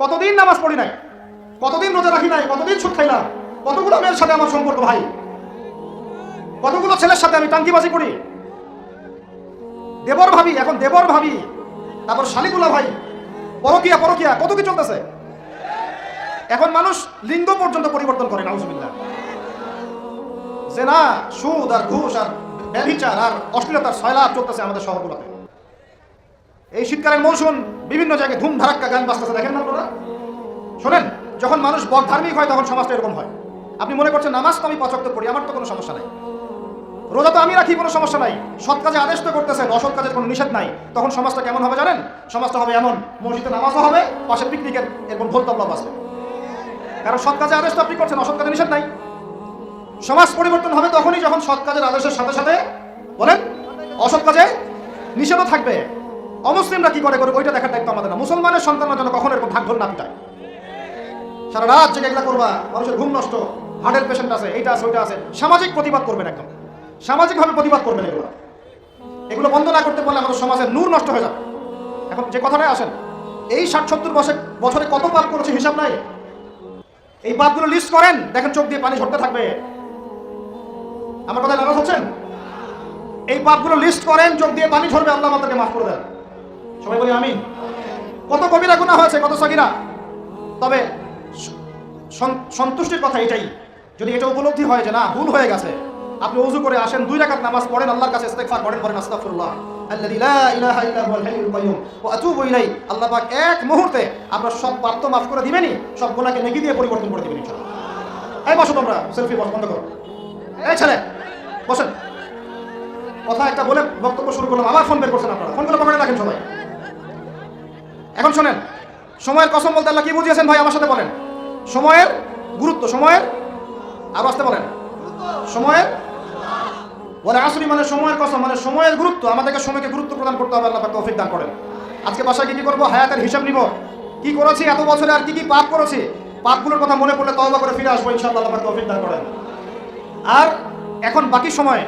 কতদিন নামাজ পড়ি নাই, কতদিন রোজা রাখি নাই, কতদিন সুদ খাইলাম, কতগুলো মেয়ের সাথে আমার সম্পর্ক ভাই, কতগুলো ছেলের সাথে আমি টাঙ্কিবাজি করি, দেবর ভাবি, এখন দেবর ভাবি, তারপর শালিগুলা ভাই, পরকিয়া পরকিয়া কত কি চলতেছে। এখন মানুষ লিঙ্গ পর্যন্ত পরিবর্তন করে, নাউজুবিল্লাহ। জেনা, সুদ আর ঘুষ আর ব্যভিচার আর অশ্লীলতার সয়লাব চলতেছে আমাদের শহরগুলোতে। এই শীতকালের মৌসুম বিভিন্ন জায়গায় ধুম ধারাক্কা গান বাজতেছে, দেখেন না আপনারা? শোনেন, যখন মানুষ বক ধার্মিক হয় তখন সমাজটা এরকম হয়। আপনি মনে করছেন নামাজ তো আমি 5 ওয়াক্ত পড়ি, আমার তো কোনো সমস্যা নাই, রোজা তো আমি রাখি, কোনো সমস্যা নাই, সৎ কাজে আদেশ তো করতেছেন, অসৎ কাজের কোনো নিষেধ নাই। তখন সমাজটা কেমন হবে জানেন? সমাজটা হবে এমন, মসজিদে নামাজও হবে, পাশে পিকনিকের এরকম ঢোল তবলা বাজবে। কারণ সৎ কাজে আদেশ তো আপনি করছেন, অসৎ কাজে নিষেধ নাই। সমাজ পরিবর্তন হবে তখনই যখন সৎ কাজের আদেশের সাথে সাথে বলেন অসৎ কাজে নিষেধও থাকবে। অমুসলিমরা কি করে ওইটা দেখার দায়িত্ব আমাদের না। মুসলমানের সন্তানরা যেন কখনো এরকম ঢাক ঢোল না পিটায়, সারা রাত জেগে এগুলা করবা, মানুষের ঘুম নষ্ট, হার্টের পেশেন্ট আছে, এইটা আছে ওইটা আছে। সামাজিক প্রতিবাদ করবেন, একদম সামাজিকভাবে প্রতিবাদ করবেন। এগুলো বন্ধ না করতে পারলে আমাদের সমাজের নূর নষ্ট হয়ে যাবে। এখন যে কথাটাই আসেন, এই 60-70 বছরে কত পাপ করেছে হিসাব নাই। এই পাপগুলো লিস্ট করেন, দেখেন চোখ দিয়ে পানি ঝরতে থাকবে। আমার কথা নারাজ হচ্ছেন? এই পাপগুলো লিস্ট করেন, চোখ দিয়ে পানি ঝরবে, আল্লাহ আমাদেরকে মাফ করে দেন। সবাই বলি আমিন। কত কবিরা গুনাহ হয়েছে, কত সগীরা। তবে সন্তুষ্টির কথা এটাই, যদি এটা উপলব্ধি হয় যে না ভুল হয়ে গেছে, আপনি ওযু করে আসেন, 2 রাকাত নামাজ পড়েন, আল্লাহর কাছে ইস্তিগফার করেন, বলেন আস্তাগফিরুল্লাহ আল্লাযী লা ইলাহা ইল্লা হুয়াল হাইয়ুল কাইয়্যুম ওয়া আতুবু ইলাইহি। আল্লাহ পাক এক মুহূর্তে আপনার সব পাপ তো মাফ করে দিবেনই, সব গুনাহকে নেকি দিয়ে পরিবর্তন করে দিবেন ইনশাআল্লাহ। এই বসো তোমরা, সেলফি বন্ধ করো। এই ছেলে বসেন। কথা একটা বলে বক্তব্য শুরু করলাম, আবার ফোন বের করছেন আপনারা, ফোনগুলো পকেটে রাখেন সবাই। এখন শোনেন, সময়ের কসম বলতে আল্লাহ কি বুঝিয়েছেন ভাই? আমার সাথে বলেন। সময়ের গুরুত্ব, সময়ের, আরো আসতে বলেন, সময়ের বলে আসরি মানে সময়ের কসম, মানে সময়ের গুরুত্ব। আমাদেরকে সময়কে গুরুত্ব প্রদান করতে হবে, আল্লাহ পাক তৌফিক দান করেন। আজকে বাসায় কি করবো? হায়াতের হিসাব নিব, কি করেছি এত বছরে, আর কি কি পাপ করেছি, পাপগুলোর কথা মনে পড়লে তওবা করে ফিরে আসবো ইনশাআল্লাহ, আল্লাহ পাক তৌফিক দান করেন। আর এখন বাকি সময়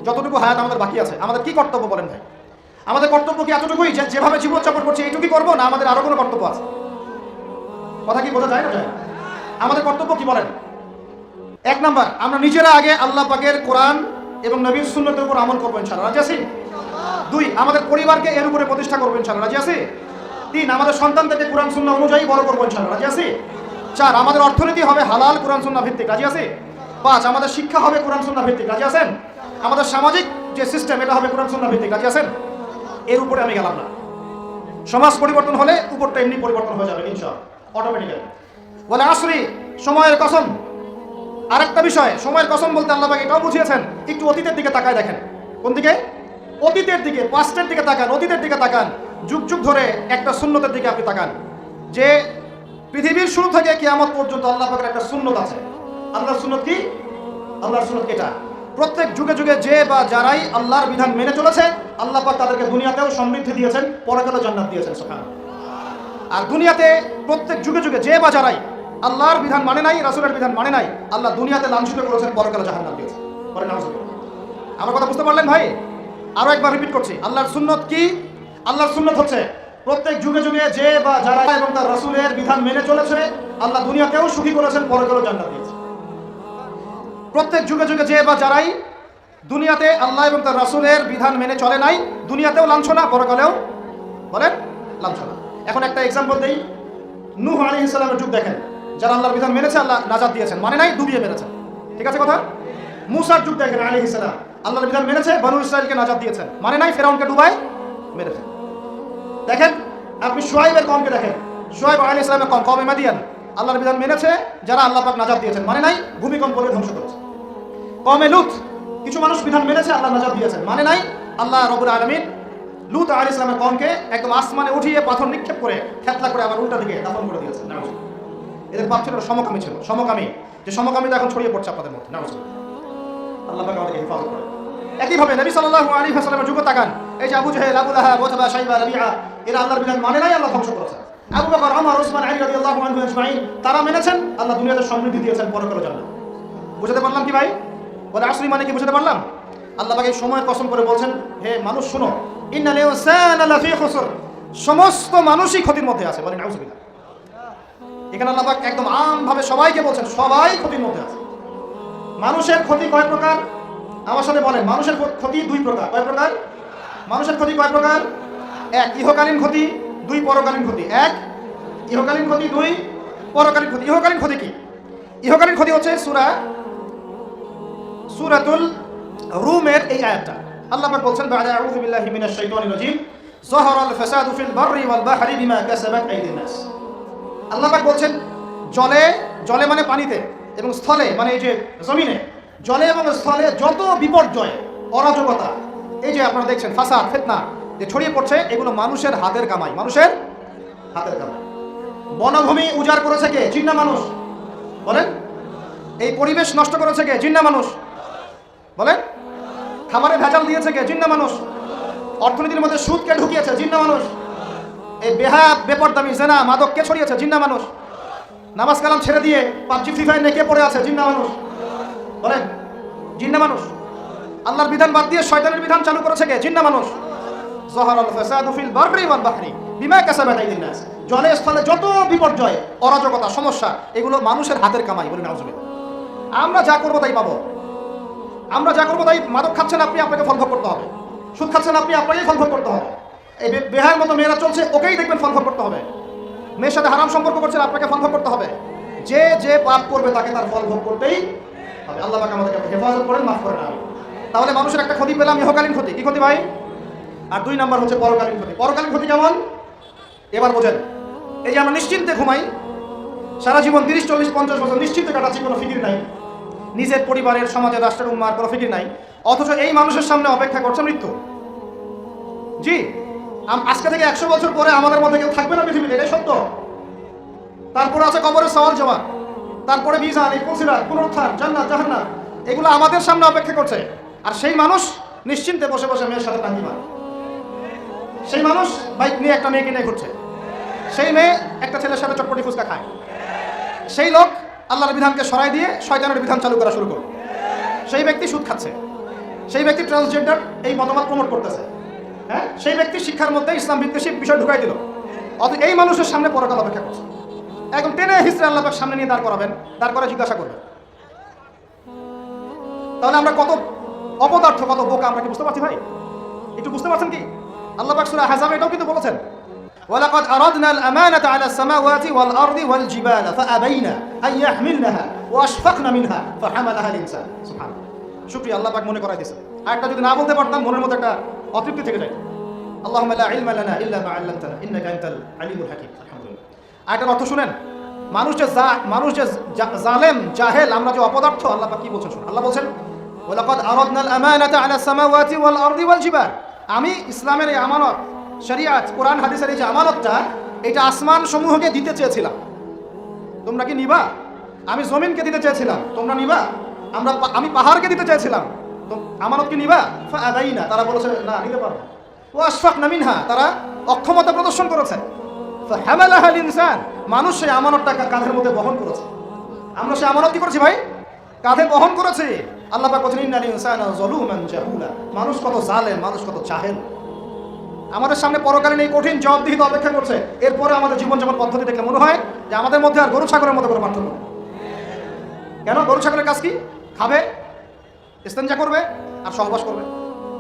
যতটুকু হায়াত আমাদের বাকি আছে, আমাদের কি কর্তব্য বলেন ভাই? আমাদের কর্তব্য কি এতটুকুই যে যেভাবে জীবনযাপন করছি এইটুকুই করবো, না আমাদের আরো কোনো কর্তব্য আছে? কথা কি বোঝা যায় না যায়? আমাদের কর্তব্য কি বলেন? 1 নাম্বার, আমরা নিজেরা আগে আল্লাহ পাকের কোরআন এবং নবীর সুন্নতের উপর আমল করবো ইনশাআল্লাহ, রাজি আছি? 2, আমাদের পরিবারকে এর উপরে প্রতিষ্ঠা করবো ইনশাআল্লাহ, রাজি আছি? 3, আমাদের সন্তানদেরকে কোরআন সুন্নাহ অনুযায়ী বড় করবো ইনশাআল্লাহ, রাজি আছি? 4, আমাদের অর্থনীতি হবে হালাল কোরআন সুন্নাহ ভিত্তিক, রাজি আছি? 5, আমাদের শিক্ষা হবে কোরআন সুন্নাহ ভিত্তিক, রাজি আছেন? আমাদের সামাজিক যে সিস্টেম এটা হবে কোরআন সুন্নাহ ভিত্তিক, রাজি আছেন? এর উপরে আমি গেলাম না। সমাজ পরিবর্তন হলে উপরটা এমনি পরিবর্তন হয়ে যাবে ইনশাআল্লাহ, অটোমেটিক্যালি। বলে আসরি, সময়ের কসম। আরেকটা বিষয়, সময়ের কসম বলতে আল্লাহ পাক এটাও বুঝিয়েছেন, একটু অতীতের দিকে তাকায় দেখেন। কোন দিকে? অতীতের দিকে, পাস্টের দিকে তাকান, অতীতের দিকে তাকান। যুগ যুগ ধরে একটা সুন্নতের দিকে আপনি তাকান, যে পৃথিবীর শুরু থেকে কিয়ামত পর্যন্ত আল্লাহ পাকের একটা সুন্নত আছে। আল্লাহর সুন্নত কি? আল্লাহর সুন্নত এটা, প্রত্যেক যুগে যুগে যে বা যারাই আল্লাহর বিধান মেনে চলেছে, আল্লাহ পাক তাদেরকে দুনিয়াতেও সমৃদ্ধি দিয়েছেন, পরকালেও জান্নাত দিয়েছেন, সুবহানাল্লাহ। আর দুনিয়াতে প্রত্যেক যুগে যুগে যে বা যারাই আল্লাহর বিধান মানে নাই, রাসূলের বিধান মানে নাই, আল্লাহ দুনিয়াতে লাঞ্ছিত করেছেন, পরকালে জাহান্নাম দিয়েছেন। বলেন নাউজুবিল্লাহ। আমার কথা বুঝতে পারলেন ভাই? আরো একবার রিপিট করছি, আল্লাহর সুন্নত কি? আল্লাহর সুন্নত হচ্ছে প্রত্যেক যুগে যুগে যে বা যারা এবং তার রাসূলের বিধান মেনে চলেছে, আল্লাহ দুনিয়াতেও সুখী করেছেন, পরকালেও জান্নাত দিয়েছেন। প্রত্যেক যুগে যুগে যে বা যারাই দুনিয়াতে আল্লাহ এবং তার রাসূলের বিধান মেনে চলে নাই, দুনিয়াতেও লাঞ্ছনা, পরকালেও বলেন লাঞ্ছনা। এখন একটা এক্সাম্পল দেই, নূহ আলাইহিস সালামের যুগ দেখেন, যারা আল্লাহর বিধান মেনেছে আল্লাহ নাজাত দিয়েছেন, মানে নাই ডুবিয়ে মেরেছেন, ঠিক আছে কথা? মূসার যুগ দেখেন আলাইহিস সালাম, আল্লাহর বিধান মেনেছে, বনু ইসরাঈলকে নাজাত দিয়েছেন, মানে নাই ফিরআউনকে ডুবায় মেরেছেন। দেখেন আপনি শুআয়বের কওমকে দেখেন, শুআয়ব আলাইহিস সালামের কওম, কওমে মাদিয়ান, আল্লাহর বিধান মেনেছে, যারা আল্লাহ পাক নাজাত দিয়েছেন, মানে নাই ভূমিকম্প করে ধ্বংস করেছে। কওমে লূত, কিছু মানুষ বিধান মেনেছে, আল্লাহ নাজাত দিয়েছেন, মানে নাই আল্লাহ রাব্বুল আলামিন লূত আলাইহিস সালামের কওমকে একদম আসমানে উঠিয়ে পাথর নিক্ষেপ করে খেতলা করে আবার উল্টা দিকে দাফন করে দিয়েছেন। নাউজুবিল্লাহ। এদের পাপ ছিল সমকামী, ছিল সমকামী, যে সমকামিতা এখন ছড়িয়ে পড়ছে আপনাদের মধ্যে। নাউজুবিল্লাহ। আল্লাহ পাক আমাদেরকে হেফাজত করেন। একইভাবে নবী সাল্লাল্লাহু আলাইহি ওয়াসাল্লামের যুগ তাকান, এই যে আবু জাহেল, আবু লাহাব, ওতবা, শাইবা, রাবিআ, এরা আল্লাহর বিধান মানে নাই, আল্লাহ ধ্বংস করেছেন। আবু বকর, ওমর, ওসমান, আলী রাদিয়াল্লাহু আনহু আজমাইন, তারা মেনেছেন, আল্লাহ দুনিয়াতে সমৃদ্ধি দিয়েছেন, পরকালে জান্নাত। বুঝতে পারলাম কি ভাই? বলে আসরি মানে কি বুঝতে পারলাম? আল্লাহ পাক এই সময়ের কসম করে বলছেন, হে মানুষ শুনো, ইন্নাল ইনসানা লাফি খুসর, সমস্ত মানুষই ক্ষতির মধ্যে আছে। বলেন নাউজুবিল্লাহ। এখানে আল্লাহ পাক একদম আমভাবে সবাইকে বলছেন, সবাই ক্ষতির মধ্যে আছে। মানুষের ক্ষতি কয় প্রকার? আমার সাথে বলেন, মানুষের ক্ষতি দুই প্রকার। কয় প্রকার? মানুষের ক্ষতি কয় প্রকার? এক, ইহকালীন ক্ষতি। দুই, পরকালীন ক্ষতি। এক, ইহকালীন ক্ষতি। দুই, পরকালীন ক্ষতি। ইহকালীন ক্ষতি কি? ইহকালীন ক্ষতি হচ্ছে সূরাতুল রুমের এই আয়াতটা। আল্লাহ পাক বলছেন, বা'দা আউযু বিল্লাহি মিনাশ শাইতানির রাজীম, যাহারাল ফাসাদু ফিল বাররি ওয়াল বাহরি বিমা কাসাবাত আইদিন নাস। আল্লাহ পাক বলছেন, জলে মানে পানিতে, এবং স্থলে মানে এই যে জমিনে, জলে এবং স্থলে যত বিপর্যয়, অরাজকতা, এই যে আপনারা দেখছেন ফাসাদ, ফিতনা যে ছড়িয়ে পড়ছে, এগুলো মানুষের হাতের কামাই। মানুষের হাতের কামাই। বনভূমি উজাড় করেছে কে? জিন না মানুষ? বলেন। এই পরিবেশ নষ্ট করেছে কে? জিন না মানুষ? বলেন। খাবারে ভেজাল দিয়েছে কে? জিন না মানুষ? অর্থনীতির মধ্যে সুদকে ঢুকিয়েছে জিন না মানুষ? এই বেপরদামি জেনা মাদককে ছড়িয়েছে জিন না মানুষ? নামাজ কালাম ছেড়ে দিয়ে পাবজি ফ্রি ফায়ার নেকে পড়ে আছে জিন না মানুষ? বলেন, জিন না মানুষ? আল্লাহর বিধান বাদ দিয়ে শয়তানের বিধান চালু করেছে কে? জিন না মানুষ? যাহারাল ফাসাদু ফিল বাররি ওয়াল বাহরি বিমা কাসাবাত আইদিন নাস। জলে স্থলে যত বিপর্যয়, অরাজকতা, সমস্যা, এগুলো মানুষের হাতের কামাই। বলি নাউজুবিল্লাহ। আমরা যা করবো তাই পাবো। আমরা যা করবো তাই। মাদক খাচ্ছেন আপনি, আপনাকে ফল ভোগ করতে হবে। সুদ খাচ্ছেন আপনি, আপনাকেই ফল ভোগ করতে হবে। এই বেহার মতো মেয়েরা চলছে, ওকেই দেখবেন ফল ভোগ করতে হবে। মেয়ের সাথে হারাম সম্পর্ক করছেন, আপনাকে ফল ভোগ করতে হবে। যে যে পাপ করবে তাকে তার ফল ভোগ করতেই হবে। আল্লাহ পাক আমাদেরকে হেফাজত করেন, মাফ করেন। তাহলে মানুষের একটা ক্ষতি পেলাম, ইহকালীন ক্ষতি। কি ক্ষতি ভাই? আর দুই নাম্বার হচ্ছে পরকালীন ক্ষতি। পরকালীন ক্ষতি কেমন? এবার বোঝেন। এই যে আমরা নিশ্চিন্তে ঘুমাই, সারা জীবন 30, 40, 50 বছর নিশ্চিন্তে কাটাচ্ছি, কোনো ফিকির নাই, নিজের পরিবারের, সমাজের, রাষ্ট্রের, উম্মার কোনো ফিকির নাই, অথচ এই মানুষের সামনে অপেক্ষা করছে মৃত্যু। জি, আজকে থেকে 100 বছর পরে আমাদের মধ্যে কেউ থাকবে না পৃথিবীতে, এটাই সত্য। তারপরে আছে কবরের সওয়াল জবাব, তারপরে মিজান, এই ফুলসিরাত, পুনরুত্থান, জান্নাত, জাহান্নাম, এগুলো আমাদের সামনে অপেক্ষা করছে। আর সেই মানুষ নিশ্চিন্তে বসে বসে মেয়ের সাথে টাঙ্গি মারে। সেই মানুষ বাইক নিয়ে একটা মেয়েকে নিয়ে ঘুরছে। সেই মেয়ে একটা ছেলের সাথে চটপটি ফুচকা খায়। সেই লোক আল্লাহর বিধানকে সরাই দিয়ে শয়তানের বিধান চালু করা শুরু করলো। সেই ব্যক্তি সুদ খাচ্ছে। সেই ব্যক্তি ট্রান্সজেন্ডার এই মতবাদ প্রমোট করতেছে। হ্যাঁ, সেই ব্যক্তি শিক্ষার মধ্যে ইসলাম বিদ্বেষী বিষয় ঢুকাই দিল। অথচ এই মানুষের সামনে পরকাল অপেক্ষা করছে। এখন টেনে হিস্ট্রি আল্লাহ পাক সামনে নিয়ে দাঁড় করাবেন, দাঁড় করে জিজ্ঞাসা করবেন। তাহলে আমরা কত অপদার্থ, কত বোকা, আমরা কি বুঝতে পারছি ভাই? একটু বুঝতে পারছেন কি? আল্লাহ পাক সূরা আহজাবে এটাও কিন্তু বলেছেন, ওয়ালাকাদ আরাদনা আল আমানাতা আলা সামাওয়াতি ওয়াল আরদি ওয়াল জিবালা ফাআবাইনা আন ইয়াহমিলনাহা ওয়া আশফাকনা মিনহা ফাহামালাহা আল ইনসান। সুবহানাল্লাহ। শুকরিয়া, আল্লাহ পাক মনে করাই দিয়েছেন। আরেকটা যদি না বলতে পারতাম মনের মধ্যে একটা অতৃপ্তি থেকে যায়। আল্লাহুম্মা লা ইলমা লানা ইল্লা মা আল্লামতানা ইন্নাকা আনতাল আলিমুল হাকীম। আলহামদুলিল্লাহ। আরেকটার অর্থ শুনেন, মানুষ যে জালেম, জাহেল, আমরা যে অপদার্থ, আল্লাহ পাক কি বলছেন শুনুন। আল্লাহ বলছেন, ওয়ালাকাদ আরাদনা আল আমানাতা আলা সামাওয়াতি ওয়াল আরদি ওয়াল জিবাল। আমি ইসলামের এই আমানত, শরিয়াত, কোরআন হাদিসের এই যে আমানতটা, এটা আসমান সমূহকে দিতে চেয়েছিলাম। তোমরা কি নিবা? আমি জমিনকে দিতে চেয়েছিলাম, তোমরা নিবা? আমি পাহাড়কে দিতে চেয়েছিলাম, আমানত কি নিবা? ফাআবাইনা, তারা বলেছে না, নিতে পারবো। ওয়া আশফাকনা মিনহা, তারা অক্ষমতা প্রদর্শন করেছে। ফাহামালাহা আল ইনসান, মানুষ সেই আমানতটা কাঁধের মধ্যে বহন করেছে। আমরা সেই আমানত কি করেছি ভাই? কাঁধে বহন করেছি। আল্লাহ পাক বলেন, ইন্নাল ইনসানা যালুমান জাহুলা, মানুষ কত জালেম, মানুষ কত জাহেল। আমাদের সামনে পরকালীন এই কঠিন জবাবদিহিতা অপেক্ষা করছে। এরপরে আমাদের জীবনযাপন পদ্ধতি দেখলে মনে হয় যে আমাদের মধ্যে আর গরু ছাগলের মতো করে পার্থক্য। কেন? গরু ছাগলের কাজ কি? খাবে, ইস্তেঞ্জা করবে আর সহবাস করবে।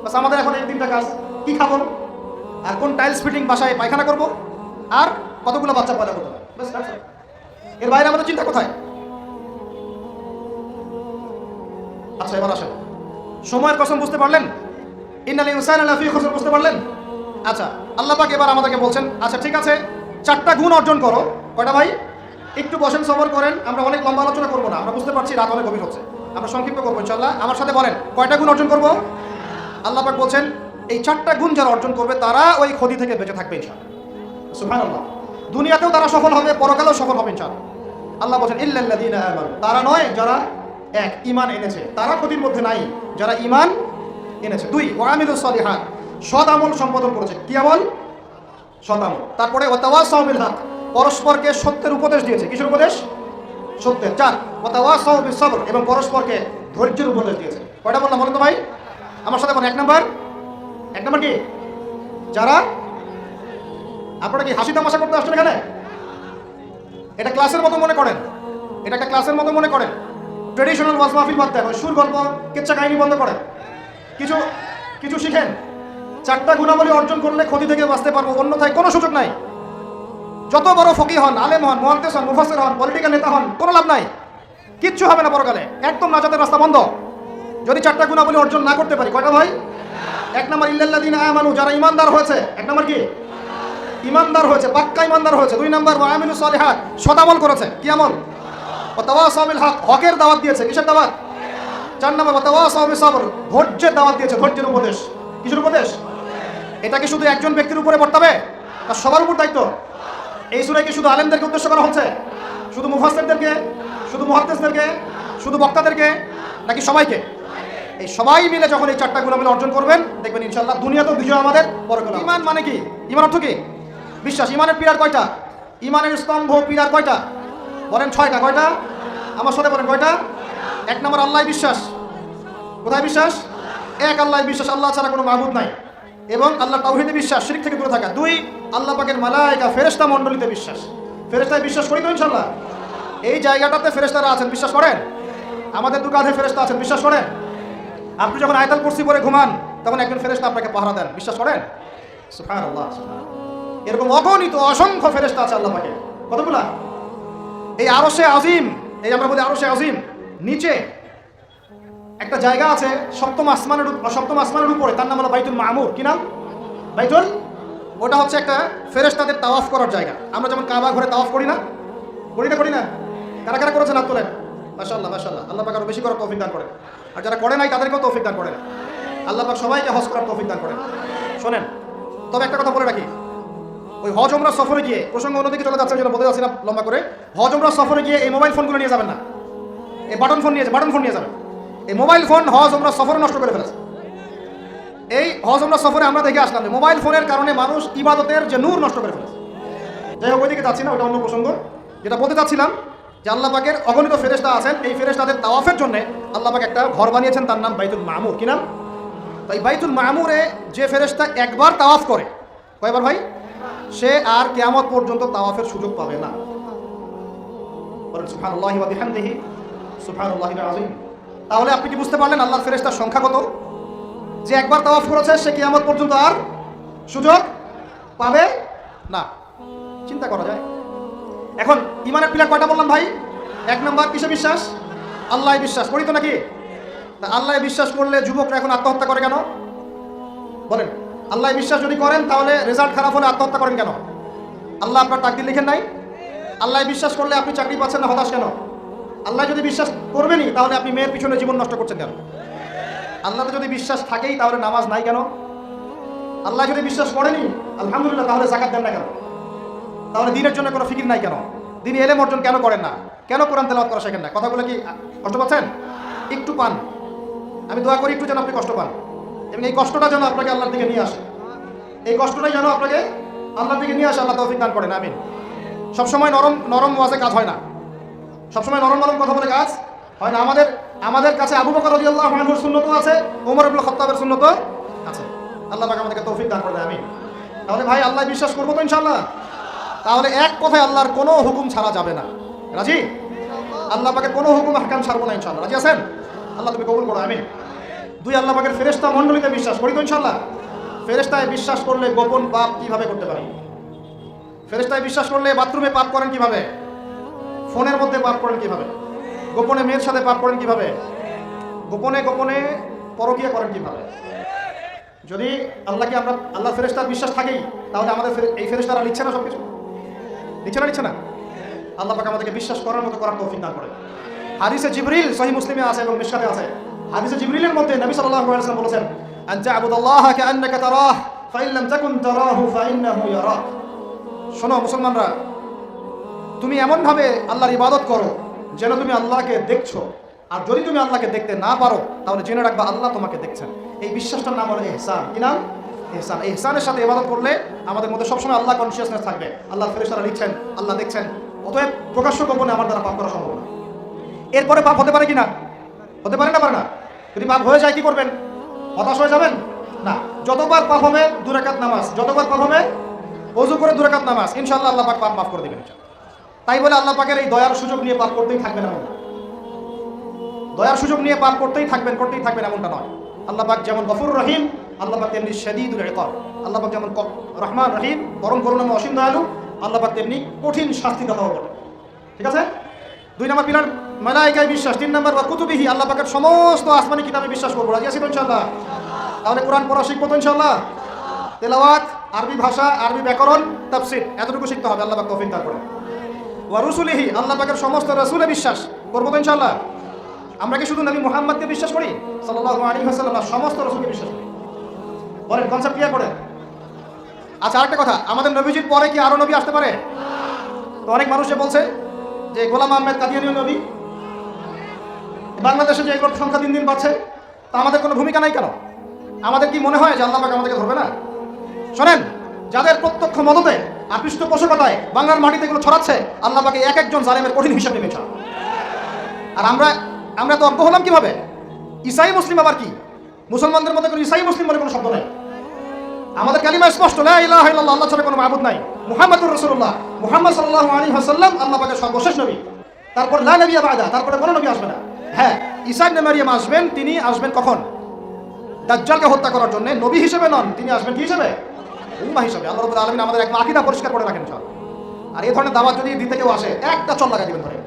বাস আমাদের এখন এই তিনটা কাজ। কি খাবো, আর কোন টাইলস ফিটিং বাসায় পায়খানা করবো, আর কতগুলো বাচ্চা পয়দা করতে হবে। এর বাইরে আমাদের চিন্তা কোথায়? আচ্ছা, এবার আসেন, সময়ের কসম বুঝতে পারলেন? ইন্নাল ইনসানা লাফি খুসর বুঝতে পারলেন? আচ্ছা, আল্লাহ পাক এবার আমাদেরকে বলছেন, আচ্ছা ঠিক আছে, 4টা গুণ অর্জন করো। কয়টা ভাই? একটু বসেন, সবর করেন। আমরা অনেক লম্বা আলোচনা করবো না, আমরা বুঝতে পারছি রাত অনেক গভীর হচ্ছে, আমরা সংক্ষিপ্ত করবো ইনশাআল্লাহ। আমার সাথে বলেন, কয়টা গুণ অর্জন করবো? আল্লাহ পাক বলছেন, এই 4টা গুণ যারা অর্জন করবে তারা ওই ক্ষতি থেকে বেঁচে থাকবে ইনশাআল্লাহ। সুবহানাল্লাহ। দুনিয়াতেও তারা সফল হবে, পরকালেও সফল হবে ইনশাআল্লাহ। আল্লাহ বলছেন, ইল্লাল্লাযীনা আমানু, তারা নয় যারা এক ঈমান এনেছে, তারা ক্ষতির মধ্যে নাই, যারা ঈমান এনেছে। 2, ওয়া আমিলুস সালিহাত, সৎ আমল সম্পাদন করেছে। কি আমল? সৎ আমল। তারপরে ওয়া তাওয়াসাউ বিল হক, পরস্পরকে সত্যের উপদেশ দিয়েছে। কিসের উপদেশ? সত্যের। 4, ওয়া তাওয়াসাউ বিস সবর, এবং পরস্পরকে ধৈর্যের উপদেশ দিয়েছে। কয়টা বললাম বলেন তো ভাই? আমার সাথে বলেন। 1 নাম্বার কি? যারা, আপনারা কি হাসি তামাশা করতে আসছেন এখানে? এটা ক্লাসের মতো মনে করেন, এটা একটা ক্লাসের মতো মনে করেন। ট্রেডিশনাল ওয়াজ মাহফিল বাদ দেন, ওই সুর গল্প কেচ্চা কাহিনী বন্ধ করেন, কিছু কিছু শিখেন। 4টা গুণাবলী অর্জন করলে ক্ষতি থেকে বাঁচতে পারবো, অন্যথায় কোনো সুযোগ নাই। যত বড় ফকি হন, আলেম হন, মুহাদ্দিস হন, মুফাসসির হন, পলিটিক্যাল নেতা হন, কোনো লাভ নাই, কিচ্ছু হবে না পরকালে। একদম নাজাতের রাস্তা বন্ধ যদি 4টা গুণাবলী অর্জন না করতে পারি। কয়টা ভাই? 1 নম্বর ইল্লাল্লাযিনা আমানু, যারা ইমানদার হয়েছে। 1 নম্বর কি? ইমানদার হয়েছে, পাক্কা ইমানদার হয়েছে। 2 নম্বর ওয়া আমিলুস সালিহাত, সদামল করেছে। কি আমল? ওয়া তাওয়াসাউ বিল হক, হকের দাওয়াত দিয়েছে। কিসের দাওয়াত? 4 নম্বর ওয়া তাওয়াসাউ বিস সবর, ধৈর্যের দাওয়াত দিয়েছে, ধৈর্যের উপদেশ। কিসের উপদেশ? এটা কি শুধু একজন ব্যক্তির উপরে বর্তাবে, না সবার উপর দায়িত্ব? এই সূরায় কি শুধু আলেমদেরকে উদ্দেশ্য করা হচ্ছে, শুধু মুফাসসিরদেরকে, শুধু মুহাদ্দিসদেরকে, শুধু বক্তাদেরকে, নাকি সবাইকে? এই সবাই মিলে যখন এই 4টা গুণাবলী অর্জন করবেন, দেখবেন ইনশাআল্লাহ দুনিয়াতেও বিজয় আমাদের পরকালে। ঈমান মানে কি? ঈমান অর্থ কি? বিশ্বাস। ঈমানের পিলার কয়টা? ঈমানের স্তম্ভ পিলার কয়টা? বলেন 6টা। কয়টা? আমার সাথে বলেন কয়টা? 1 নম্বর আল্লাহ বিশ্বাস। কোথায় বিশ্বাস? এক আল্লাহ বিশ্বাস, আল্লাহ ছাড়া কোনো মাবুদ নাই। এবং আল্লাহ তাওহীদে বিশ্বাস, শিরক থেকে দূরে থাকা। 2 আল্লাহ পাকের মালায়েকা ফেরেশতা মণ্ডলীতে বিশ্বাস। ফেরেশতায় বিশ্বাস করি তো ইনশাআল্লাহ? এই জায়গাটাতে ফেরেশতারা আছেন, বিশ্বাস করেন? আমাদের 2 কাঁধে ফেরেশতা আছেন, বিশ্বাস করেন? আপনি যখন আয়াতুল কুরসি পড়ে ঘুমান, তখন একজন ফেরেশতা আপনাকে পাহারা দেন, বিশ্বাস করেন? সুবহানাল্লাহ, সুবহানাল্লাহ। এরকম অগণিত অসংখ্য ফেরেশতা আছে আল্লাহ পাকের। কতগুলা? এই আরশে আজিম, এই আমরা বলি আরশে আজিম, নিচে একটা জায়গা আছে সপ্তম আসমানের উপরে, তার নাম হলো বাইতুল মামুর। কি নাম? বাইতুল। ওটা হচ্ছে একটা ফেরেশতাদের তাওয়াফ করার জায়গা। আমরা যেমন কাবা ঘরে তাওয়াফ করি না? করি না? কারা কারা করেছেন হাত তোলেন? মাশাআল্লাহ, মাশাআল্লাহ। আল্লাহ পাক আরো বেশি করার তৌফিক দান করেন। আর যারা করে নাই তাদেরকেও তৌফিক দান করেন। আল্লাহ পাক সবাইকে হজ করার তৌফিক দান করেন। শোনেন, তবে একটা কথা বলে রাখি, ওই হজ ওমরা সফরে গিয়ে, প্রসঙ্গ অন্যদিকে চলে যাচ্ছে, যেন বলতে যাচ্ছি না লম্বা করে, হজ ওমরা সফরে গিয়ে এই মোবাইল ফোনগুলো নিয়ে যাবেন না। এই বাটন ফোন নিয়ে যাবেন। এই মোবাইল ফোন হজ ওমরা সফরে নষ্ট করে ফেলেছে। এই হজ ওমরা সফরে আমরা দেখে আসলাম যে মোবাইল ফোনের কারণে মানুষ ইবাদতের যে নূর নষ্ট করে ফেলেছে। যাই হোক, ওইদিকে যাচ্ছি না, ওটা অন্য প্রসঙ্গ। যেটা বলতে চাচ্ছিলাম যে আল্লাহ পাকের অগণিত ফেরেশতা আছেন, এই ফেরেশতাদের তাওয়াফের জন্য আল্লাহ পাক একটা ঘর বানিয়েছেন, তার নাম বাইতুল মামুর। কি নাম? তাই বাইতুল মামুরে যে ফেরেশতা একবার তাওয়াফ করে, কয়বার ভাই? সে আর কিয়ামত পর্যন্ত তাওয়াফের সুযোগ পাবে না। বলেন সুবহানাল্লাহি ওয়া বিহামদিহি, সুবহানাল্লাহিল আযীম। তাহলে আপনি কি বুঝতে পারলেন আল্লাহর ফেরেশতার সংখ্যা কত? যে একবার তাওয়াফ করেছে সে কিয়ামত পর্যন্ত আর সুযোগ পাবে না। চিন্তা করা যায়। এখন ঈমানের পিলার কয়টা বললাম ভাই? 1 নম্বর কিসে বিশ্বাস? আল্লাহ বিশ্বাস করি তো নাকি? তা আল্লাহ বিশ্বাস করলে যুবকরা এখন আত্মহত্যা করে কেন? বলেন, আল্লাহ বিশ্বাস যদি করেন তাহলে রেজাল্ট খারাপ হলে আত্মহত্যা করেন কেন? আল্লাহ আপনার তাকদীর লিখেন নাই? আল্লাহ বিশ্বাস করলে আপনি চাকরি পাচ্ছেন না, হতাশ কেন? আল্লাহ যদি বিশ্বাস করবেনই, তাহলে আপনি মেয়ের পিছনে জীবন নষ্ট করছেন কেন? আল্লাহতে যদি বিশ্বাস থাকেই, তাহলে নামাজ নাই কেন? আল্লাহ যদি বিশ্বাস করেনি, আলহামদুলিল্লাহ, তাহলে যাকাত দেন না কেন? তাহলে দিনের জন্য কোনো ফিকির নাই কেন? দিন এলেম অর্জন কেন করেন না? কেন কোরআন তেলাওয়াত করা শেখেন না? কথাগুলো কি কষ্ট পাচ্ছেন? একটু পান। আমি দোয়া করি একটু যেন আপনি কষ্ট পান, এবং এই কষ্টটা যেন আপনাকে আল্লাহর দিকে নিয়ে আসে। এই কষ্টটাই যেন আপনাকে আল্লাহর দিকে নিয়ে আসে। আল্লাহ তৌফিক দান করেন, আমিন। সবসময় নরম ওয়াজে কাজ হয় না, সবসময় নরম কথা বলে কাজ হয় না। আমাদের কাছে আবু বকর রাদিয়াল্লাহু আনহুর সুন্নতও আছে, ওমর ইবনে খাত্তাবের সুন্নতও আছে। আল্লাহ পাক আমাদেরকে তৌফিক দান করেন, আমিন। তাহলে ভাই আল্লাহ বিশ্বাস করবো তো ইনশাআল্লাহ? তাহলে এক কথায় আল্লাহর কোনো হুকুম ছাড়া যাবে না। রাজি? আল্লাহ পাকের কোনো হুকুম আহকাম ছাড়বো না ইনশাআল্লাহ। রাজি আছেন? আল্লাহ তুমি কবুল করো, আমিন। 2 আল্লাহ পাকের ফেরেশতা মণ্ডলীতে বিশ্বাস করি তো ইনশাআল্লাহ? ফেরেশতায় বিশ্বাস করলে গোপন পাপ কিভাবে করতে পারি? ফেরেশতায় বিশ্বাস করলে বাথরুমে পাপ করেন কিভাবে? ফোনের মধ্যে পাপ করেন কিভাবে? গোপনে মেয়ের সাথে পাপ করেন কিভাবে? গোপনে পরকীয়া করেন কিভাবে? যদি আল্লাহকে আমরা আল্লাহ ফেরেশতার বিশ্বাস থাকেই, তাহলে আমাদের এই ফেরেশতারা নিচ্ছে না সবকিছু? নিচ্ছে না? আল্লাহ পাক আমাদেরকে বিশ্বাস করার মতো করার তৌফিক দান করেন। হাদিসে জিবরিল সহিহ মুসলিমে আছে এবং মিশকাতে আছে। হাদিসে জিবরিলের মধ্যে নবী সাল্লাল্লাহু আলাইহি ওয়াসাল্লাম বলেছেন, আন তা'বুদাল্লাহা কাআন্নাকা তারাহ ফাইন লাম তাকুন তারাহু ফাইন্নাহু ইয়ারাক। শোনো মুসলমানরা, তুমি এমন ভাবে আল্লাহর ইবাদত করো যেন তুমি আল্লাহকে দেখছো, আর যদি তুমি আল্লাহকে দেখতে না পারো, তাহলে জেনে রাখবা আল্লাহ তোমাকে দেখছেন। এই বিশ্বাসটার নাম হলো ইহসান। কি নাম? ইহসান। এই ইহসানের সাথে ইবাদত করলে আমাদের মধ্যে সবসময় আল্লাহ কনসিয়াসনেস থাকবে। আল্লাহর ফেরেশতারা লিখছেন, আল্লাহ দেখছেন। অতএব প্রকাশ্য গোপনে আমার দ্বারা পাপ করা সম্ভব না। এরপরে পাপ হতে পারে কি না? হতে পারে না? যদি পাপ হয়ে যায় কি করবেন? হতাশ হয়ে যাবেন না। যতবার পাপ হবে 2 রাকাত নামাজ, যতবার পাপ হবে ওযু করে 2 রাকাত নামাজ, ইনশাআল্লাহ আল্লাহ পাক পাপ মাফ করে দিবেন। তাই বলে আল্লাহ পাকের এই দয়ার সুযোগ নিয়ে পাপ করতেই থাকবেন এমন না। দয়ার সুযোগ নিয়ে পাপ করতেই থাকবেন এমনটা নয়। আল্লাহ পাক যেমন গফুর রহিম, আল্লাহ পাক তেমনি শাদীদুল ইকাব। আল্লাহ পাক যেমন রহমান রহিম, পরম করুণাময় অসীম দয়ালু, আল্লাহ পাক তেমনি কঠিন শাস্তি দাতাও বলে। ঠিক আছে? 2 নম্বর পিলার মালায়েকায় বিশ্বাস। 3 নম্বর ওয়া কুতুবিহি, আল্লাহ পাকের সমস্ত আসমানি কিতাবে বিশ্বাস করব। রাজি আছি তো ইনশাআল্লাহ? তাহলে কোরআন পড়া শিখবো তো ইনশাআল্লাহ? তেলাওয়াত, আরবি ভাষা, আরবি ব্যাকরণ, তাফসীর এতটুকু শিখতে হবে, আল্লাহ পাক তৌফিক দান করেন। ওয়া রুসুলিহি, আল্লাহ পাকের সমস্ত রাসূলে বিশ্বাস করব তো ইনশাআল্লাহ? আমরা কি শুধু নবী মুহাম্মদকে বিশ্বাস করি সাল্লাল্লাহু আলাইহি ওয়াসাল্লাম, না সমস্ত রাসূলকে বিশ্বাস করি? বলেন, কনসেপ্ট ক্লিয়ার করেন। আচ্ছা, আরেকটা কথা, আমাদের নবীজির পরে কি আরো নবী আসতে পারে? তো অনেক মানুষে বলছে যে গোলাম আহমেদ কাদিয়ানীয় নবী। বাংলাদেশে যে এগুলোর সংখ্যা দিন দিন বাড়ছে, তা আমাদের কোনো ভূমিকা নাই কেন? আমাদের কি মনে হয় যে আল্লাহ পাক আমাদেরকে ধরবে না? শোনেন, যাদের প্রত্যক্ষ মদতে আর পৃষ্ঠপোষকতায় বাংলার মাটিতে এগুলো ছড়াচ্ছে, আল্লাহ পাকে এক একজন জালেমের কঠিন হিসাব নেবেন। আর আমরা তো অজ্ঞ হলাম কিভাবে? ঈসাই মুসলিম আবার কি? মুসলমানদের মধ্যে কোনো ঈসাই মুসলিম বলে কোনো শব্দ নাই। আমাদের কালিমা স্পষ্ট, লা ইলাহা ইল্লাল্লাহ, আল্লাহ ছাড়া কোনো মাবুদ নাই, মুহাম্মাদুর রাসূলুল্লাহ, মুহাম্মদ সাল্লাল্লাহু আলাইহি ওয়াসাল্লাম আল্লাহ পাকের সর্বশেষ নবী। তারপর লা নবিয়্যা বাদা, তারপরে কোনো নবী আসবে না। হ্যাঁ, ঈসা ইবনে মারইয়াম আসবেন। তিনি আসবেন কখন? দাজ্জালকে হত্যা করার জন্য। নবী হিসেবে নন, তিনি আসবেন কি হিসেবে? উম্মাহ হিসেবে। আল্লাহ রাব্বুল আলামিন আমাদের একদম আকীদা পরিষ্কার করে রাখেন সব। আর এই ধরনের দাওয়াত যদি দিতে কেউ আসে, একটা চল লাগাই দিবেন ধরে।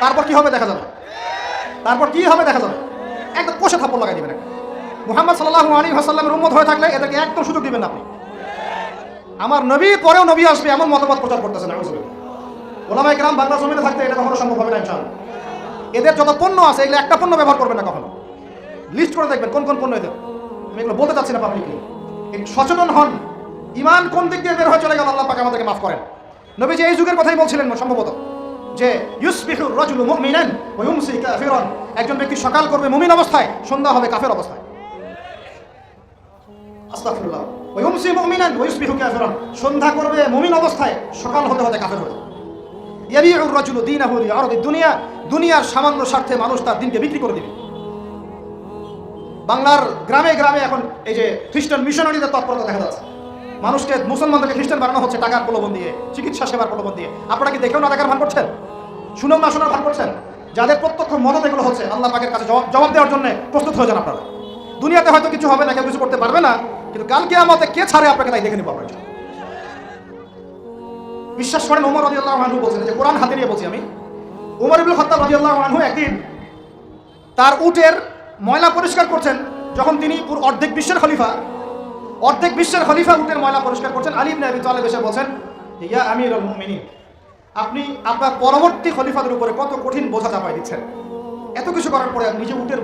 তারপর কি হবে দেখা যাবে। একদম কষে থাপ্পড় লাগাই দিবেন। মুহাম্মদ সাল্লাল্লাহু আলাইহি ওয়াসাল্লামের উম্মত হয়ে থাকলে এদেরকে একদম সুযোগ দিবেন না আপনি। আমার নবী পরেও নবী আসবে এমন মতবাদ প্রচার করতেছেন নাউযুবিল্লাহ। ওলামায়ে কেরাম বাংলা জমিনে থাকতে এটা কখনো সম্ভব হবে না ইনশাআল্লাহ। এদের যত পণ্য আছে, এগুলো একটা পণ্য ব্যবহার করবেন না কখনো। লিস্ট করে দেখবেন কোন কোন পণ্য এদের। আমি এগুলো বলতে চাচ্ছি না পাবলিকলি। সচেতন হন, ঈমান কোন দিক দিয়ে বের হয়ে চলে গেল, আল্লাহ পাক আমাদেরকে মাফ করেন। নবীজি এই যুগের কথাই বলছিলেন সম্ভবত, যে ইউসবিহুর রাজুলু মুমিনান ওয়া ইউমসি কাফিরান। একজন ব্যক্তি সকাল করবে মুমিন অবস্থায়, সন্ধ্যা হবে কাফের অবস্থায়। আস্তাগফিরুল্লাহ। ওয়া ইউমসি মুমিনান ওয়া ইউসবিহু কাফিরান, সন্ধ্যা করবে মুমিন অবস্থায়, সকাল হতে হতে কাফের হবে। ইয়াবিউর রাজুলু দীনাহু লিআরদিদ দুনিয়া, দুনিয়ার সামান্য স্বার্থে মানুষ তার দিনকে বিক্রি করে দিবে। বাংলার গ্রামে গ্রামে এখন এই যে খ্রিস্টান মিশনারিদের তৎপরতা দেখা যাচ্ছে। মানুষকে, মুসলমানদেরকে খ্রিস্টান বানানো হচ্ছে টাকার প্রলোভন দিয়ে, চিকিৎসা সেবার প্রলোভন দিয়ে। আপনারা কি দেখেও না দেখার ভান করছেন? শুনেও না শোনার ভান করছেন? যাদের প্রত্যক্ষ মদত এগুলো হচ্ছে, আল্লাহ পাকের কাছে জবাব দেওয়ার জন্য প্রস্তুত হয়ে যান আপনারা। দুনিয়াতে হয়তো কিছু হবে না, কেউ কিছু করতে পারবে না, কিন্তু কাল কিয়ামতে কে ছাড়ে আপনাকে তাই দেখে নিব আপনারা। বিশ্বাস করেন, ওমর রাদিয়াল্লাহু আনহু বলছেন, যে কোরআন হাতে নিয়ে বলছি আমি, ওমর ইবনে খাত্তাব রাদিয়াল্লাহু আনহু একদিন তার উটের ময়লা পরিষ্কার করছেন। যখন তিনি অর্ধেক বিশ্বের খলিফা উটের ময়লা পরিষ্কার করছেন, আলী ইবনে আবি তালেব এসে বলছেন, ইয়া আমিরুল মুমিনিন, আপনি আপনার পরবর্তী খলিফাদের উপরে কত কঠিন বোঝা চাপাই দিচ্ছেন। এত কিছু করার পরে নিজে উটের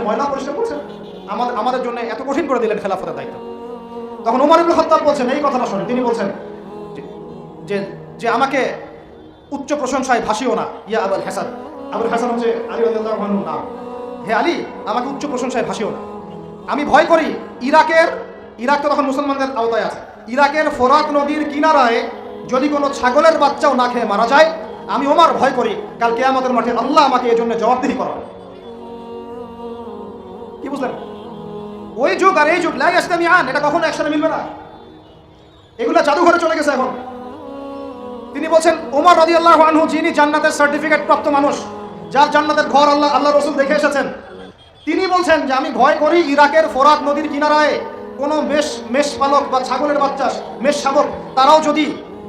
ময়লা পরিষ্কার করছেন, আমাদের জন্য এত কঠিন করে দিলেন খেলাফতের দায়িত্ব। তখন ওমর ইবনে খাত্তাব বলছেন, এই কথাটা শুনে তিনি বলছেন যে আমাকে উচ্চ প্রশংসায় ভাসিও না, ইয়া আবুল হাসান। আবুল হাসান হচ্ছে আলী রাদিয়াল্লাহু আনহুর নাম। হে আলী, আমাকে উচ্চ প্রশংসায় ভাসিও না। আমি ভয় করি ইরাক তো তখন মুসলমানদের আওতায় আছে, ইরাকের ফোরাত নদীর কিনারায় যদি কোনো ছাগলের বাচ্চাও না খেয়ে মারা যায়, আমি ওমর ভয় করি কাল কিয়ামতের মাঠে আল্লাহ আমাকে এই জন্য জবাবদিহি করাবে। কি বুঝলেন? ওই যুগ আর এই যুগ লা ইয়াস্তামিআন, এটা কখনো একসাথে মিলবে না। এগুলো জাদুঘরে চলে গেছে এখন। তিনি বলছেন, ওমর রাদিয়াল্লাহু আনহু যিনি জান্নাতের সার্টিফিকেট প্রাপ্ত মানুষ, যার জান্নাতের ঘর আল্লাহ রাসূল দেখে এসেছেন, তিনি বলছেন যে আমি ভয় করি ইরাকের ফোরাত নদীর কিনারায় কোনো মেষ পালক বা ছাগলের বাচ্চা, মেষ শাবক, তারাও যদি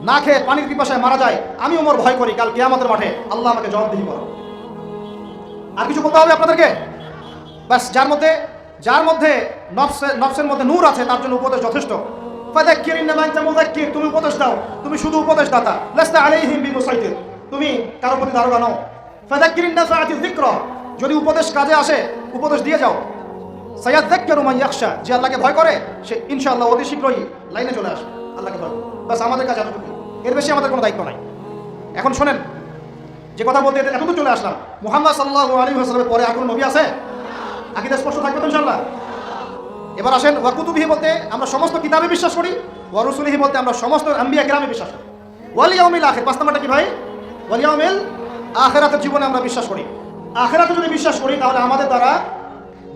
না খেয়ে পানির পিপাসায় মারা যায়, আমি ওমর ভয় করি কাল কিয়ামতের মাঠে আল্লাহ আমাকে জবাবদিহি করবে। আর কিছু বলতে হবে আপনাদেরকে? বাস, যার মধ্যে নফসের মধ্যে নূর আছে তার জন্য উপদেশ যথেষ্ট। ফাযাক্কির ইন্নামা আনতা মুযাক্কির, তুমি উপদেশ দাও, তুমি শুধু উপদেশদাতা। লাস্তা আলাইহিম বিমুসাইতির, তুমি কারো প্রতি দারোগা নও। ফাযাক্কির ইন নাফাআতিয যিকরা, যদি উপদেশ কাজে আসে উপদেশ দিয়ে যাও। সায়াযাক্কারু মান ইয়াখশা, যে আল্লাহকে ভয় করে সে ইনশাআল্লাহ অতি শীঘ্রই লাইনে চলে আসবে আল্লাহকে ভয় করে। বাস, আমাদের কাছে এতটুকু, এর বেশি আমাদের কোনো দায়িত্ব নাই। এখন শোনেন, যে কথা বলতে এতটুকু চলে আসলাম, মুহাম্মদ সাল্লাল্লাহু আলাইহি ওয়াসাল্লামের পরে আর কোনো নবী আছে? আকীদা স্পষ্ট থাকবে তো ইনশাআল্লাহ? এবার আসেন, ওয়া কুতুবিহি বলতে আমরা সমস্ত কিতাবে বিশ্বাস করি, ওয়া রুসুলিহি বলতে আমরা সমস্ত আম্বিয়া কিরামে বিশ্বাস করি। ওয়াল ইয়াউমিল আখির, 5 নাম্বারটা কি ভাই? ওয়াল ইয়াউমিল আখিরাতের জীবনে আমরা বিশ্বাস করি। আখিরাতে যদি বিশ্বাস করি তাহলে আমাদের দ্বারা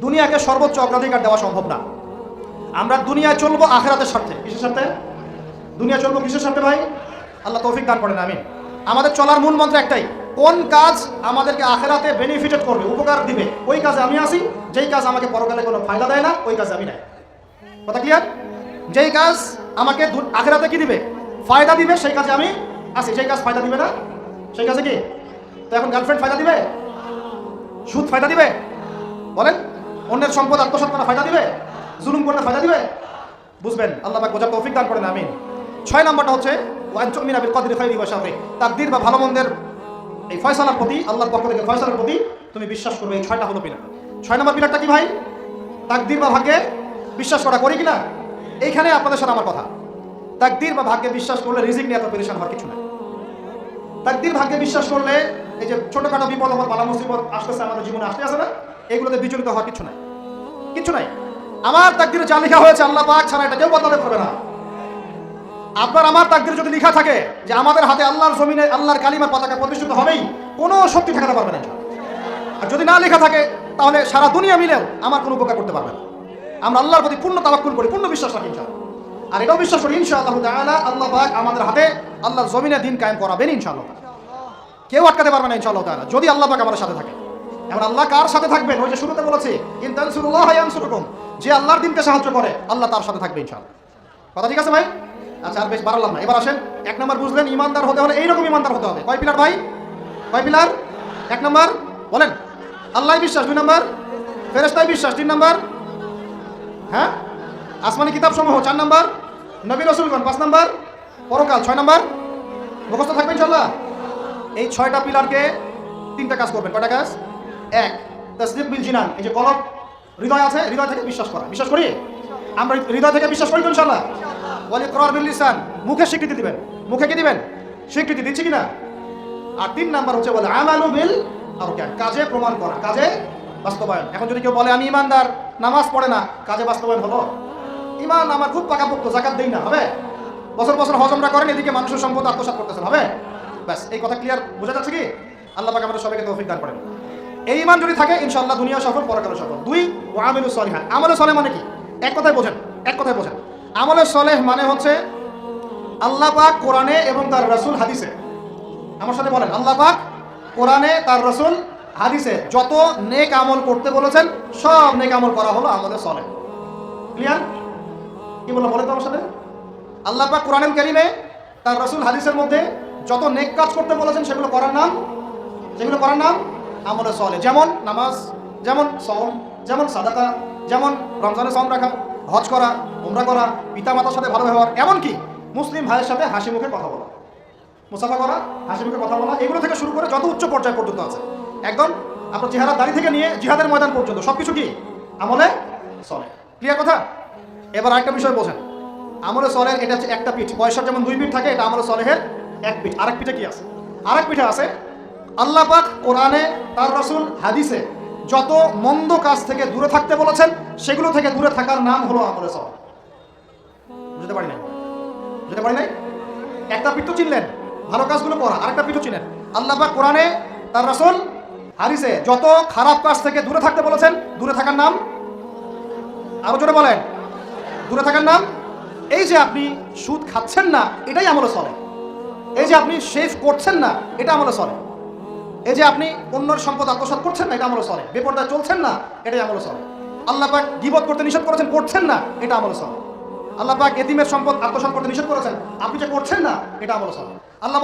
দুনিয়াকে সর্বোচ্চ অগ্রাধিকার দেওয়া সম্ভব না। আমরা দুনিয়ায় চলবো আখিরাতের স্বার্থে। কিসের স্বার্থে? দুনিয়া চলবো কিসের স্বার্থে ভাই? আল্লাহ তৌফিক দান করেন, আমিন। আমাদের চলার মূল মন্ত্র একটাই, কোন কাজ আমাদেরকে আখেরাতে বেনিফিটেড করবে, উপকার দিবে, ওই কাজে আমি আসি। যেই কাজ আমাকে পরকালে কোনো ফায়দা দেয় না, ওই কাজে আমি নাই। কথা ক্লিয়ার? যেই কাজ আমাকে আখেরাতে কি দিবে, ফায়দা দিবে, সেই কাজে আমি আসি। যেই কাজ ফায়দা দিবে না, সেই কাজে কি? তো এখন গার্লফ্রেন্ড ফায়দা দিবে? সুদ ফায়দা দিবে? বলেন। অন্যের সম্পদ আত্মসাৎ করা ফায়দা দিবে? জুলুম করলে ফায়দা দিবে? বুঝবেন, আল্লাহ পাক বোঝার তৌফিক দান করেন, আমিন। 6 নম্বরটা হচ্ছে ওয়ান তুমিনা বিল কদরি খাইরি ওয়া শাররি, তাকদীর বা ভালো মন্দের এই ফয়সালার প্রতি, আল্লাহর পক্ষ থেকে ফয়সালার প্রতি তুমি বিশ্বাস করবে। এই 6টা হলো পিলার। 6 নম্বর পিলারটা কি ভাই? তাকদীর বা ভাগ্যে বিশ্বাস করা। করি কিনা? এইখানে আপনাদের সাথে আমার কথা। তাকদীর বা ভাগ্যে বিশ্বাস করলে রিজিক নিয়ে এত পেরেশান হওয়ার কিছু নাই। তাকদীর ভাগ্যে বিশ্বাস করলে এই যে ছোটখাটো বিপদ বা বালা মুসিবত আসতেছে আমাদের জীবনে, আসতে আসে না, এগুলোতে বিচলিত হওয়ার কিছু নাই, কিছু নাই। আমার তাকদীরে যা লেখা হয়েছে আল্লাহ পাক ছাড়া এটা কেউ বদলাতে পারবে না। আপনার আমার তাকদীরে যদি লেখা থাকে যে আমাদের হাতে আল্লাহর জমিনে আল্লাহর কালিমার পতাকা প্রতিষ্ঠিত হবেই, কোনো শক্তি ঠেকাতে পারবে না। আর যদি না লেখা থাকে তাহলে সারা দুনিয়া মিলেও আমার কোনো উপকার করতে পারবে না। আমরা আল্লাহর প্রতি পূর্ণ তাওয়াক্কুল করি, পূর্ণ বিশ্বাস রাখি ইনশাআল্লাহ। আর এটাও বিশ্বাস করি ইনশাআল্লাহ তাআলা আল্লাহ পাক আমাদের হাতে আল্লাহর জমিনে দিন কায়েম করাবেন ইনশাআল্লাহ। কেউ আটকাতে পারবে না ইনশাআল্লাহ তাআলা, যদি আল্লাহ পাক আমাদের সাথে থাকে। এখন আল্লাহ কার সাথে থাকবেন? ওই যে শুরুতে বলেছি, ইন তানসুরুল্লাহ ইয়ানসুরকুম, যে আল্লাহর দিনকে সাহায্য করে আল্লাহ তার সাথে থাকবে ইনশাআল্লাহ। কথা ঠিক আছে ভাই? আচ্ছা, আর বেশ বাড়ালাম না, এবার আসেন। 1 নম্বর বুঝলেন, ইমানদার হতে হলে এইরকম ইমানদার হতে হবে। কয় পিলার ভাই? কয় পিলার? 1 নম্বর বলেন আল্লাহ বিশ্বাস, 2 নম্বর ফেরেশতায় বিশ্বাস, 3 নম্বর হ্যাঁ আসমানি কিতাব সমূহ, 4 নম্বর নবী রাসূলগণ, 5 নম্বর পরকাল, 6 নম্বর মুখস্থ থাকবে ইনশাআল্লাহ। এই 6টা পিলারকে 3টা কাজ করবেন। কয়টা কাজ? 1 তাসদীক বিল জিনান, এই যে কলব হৃদয় আছে, হৃদয় থেকে বিশ্বাস করা। বিশ্বাস করি আমরা, হৃদয় থেকে বিশ্বাস করি ইনশাআল্লাহ। ওয়াল ইকরার বিল লিসান, মুখে স্বীকৃতি দিবেন। মুখে কি দিবেন? স্বীকৃতি দিচ্ছি কিনা। আর 3 নাম্বার হচ্ছে বলে আমালু বিল আরকান, কাজে প্রমাণ করা, কাজে বাস্তবায়ন। এখন যদি কেউ বলে আমি ইমানদার, নামাজ পড়ে না, কাজে বাস্তবায়ন হলো? ইমান আমার খুব পাকাপোক্ত, যাকাত দেই না, হবে? বছর বছর হজ উমরা করেন, এদিকে মানুষের সম্পদ আত্মসাৎ করতেছেন, হবে? ব্যাস, এই কথা ক্লিয়ার বোঝা যাচ্ছে কি? আল্লাহ পাক আমাদের সবাইকে তৌফিক দান করেন। এই ইমান যদি থাকে ইনশাআল্লাহ দুনিয়া সফল, পরকালে সফল। 2 ওয়া আমিলুস সলিহাত, আমলে সলেহ মানে কি? এক কথায় বোঝেন, এক কথায় বোঝেন। আমলে সলেহ মানে হচ্ছে আল্লাহ পাক কোরআনে এবং তার রাসূল হাদিসে, আমার সাথে বলেন, আল্লাহ পাক কোরআনে তার রাসূল হাদিসে যত নেক আমল করতে বলেছেন সব নেক আমল করা হলো আমলে সলেহ। ক্লিয়ার? কি বললাম বলেন তো আমার সাথে? আল্লাহ পাক কোরআনুল কারীমে তার রাসূল হাদিসের মধ্যে যত নেক কাজ করতে বলেছেন সেগুলো করার নাম, যেগুলো করার নাম আমলে সলেহ। যেমন নামাজ, যেমন সওম, যেমন সাদাকা, যেমন রমজানে সওম রাখা, হজ করা, উমরা করা, পিতামাতার সাথে ভালো ব্যবহার, এমনকি মুসলিম ভাইয়ের সাথে হাসি মুখে কথা বলা, মুসাফা করা, হাসি মুখে কথা বলা, এগুলো থেকে শুরু করে যত উচ্চ পর্যায় পর্যন্ত আছে, একদম আপনার চেহারা দাড়ি থেকে নিয়ে জিহাদের ময়দান পর্যন্ত সবকিছু কি আমলে সলেহ। ক্লিয়ার কথা? এবার আরেকটা বিষয় বোঝেন, আমলে সলেহ এটা হচ্ছে একটা পিঠ। পয়সার যেমন 2 পিঠ থাকে, এটা আমলে সলেহের এক পিঠ। আরেক পিঠে কি আছে? আরেক পিঠে আছে আল্লাহ পাক কোরআনে তার রাসূল হাদিসে যত মন্দ কাজ থেকে দূরে থাকতে বলেছেন সেগুলো থেকে দূরে থাকার নাম হলো আমলে সলেহ। বুঝতে পারি নাই? বুঝতে পারি নাই? একটা পিঠ তো চিনলেন, ভালো কাজগুলো করা। আরেকটা পিঠ চিনেন, আল্লাহ পাক কোরআনে তার রাসূল হাদিসে যত খারাপ কাজ থেকে দূরে থাকতে বলেছেন, দূরে থাকার নাম, আরো জোরে বলেন, দূরে থাকার নাম। এই যে আপনি সুদ খাচ্ছেন না, এটাই আমলে সলেহ। এই যে আপনি শেভ করছেন না, এটা আমলে সলেহ। এই যে আপনি অন্যের সম্পদ আত্মসাৎ করছেন না, এটা আমলে সলেহ। বেপরদায় চলছেন না, এটাই আমলে সলেহ। আল্লাহ পাক গীবত করতে নিষেধ করেছেন, করছেন না, এটা আমলে সলেহ। আল্লাহ পাক এতিমের সম্পদ আত্মসাৎ করতে নিষেধ করেছেন, আপনি যে করছেন না, এটা আমলে সলেহ। আল্লাহ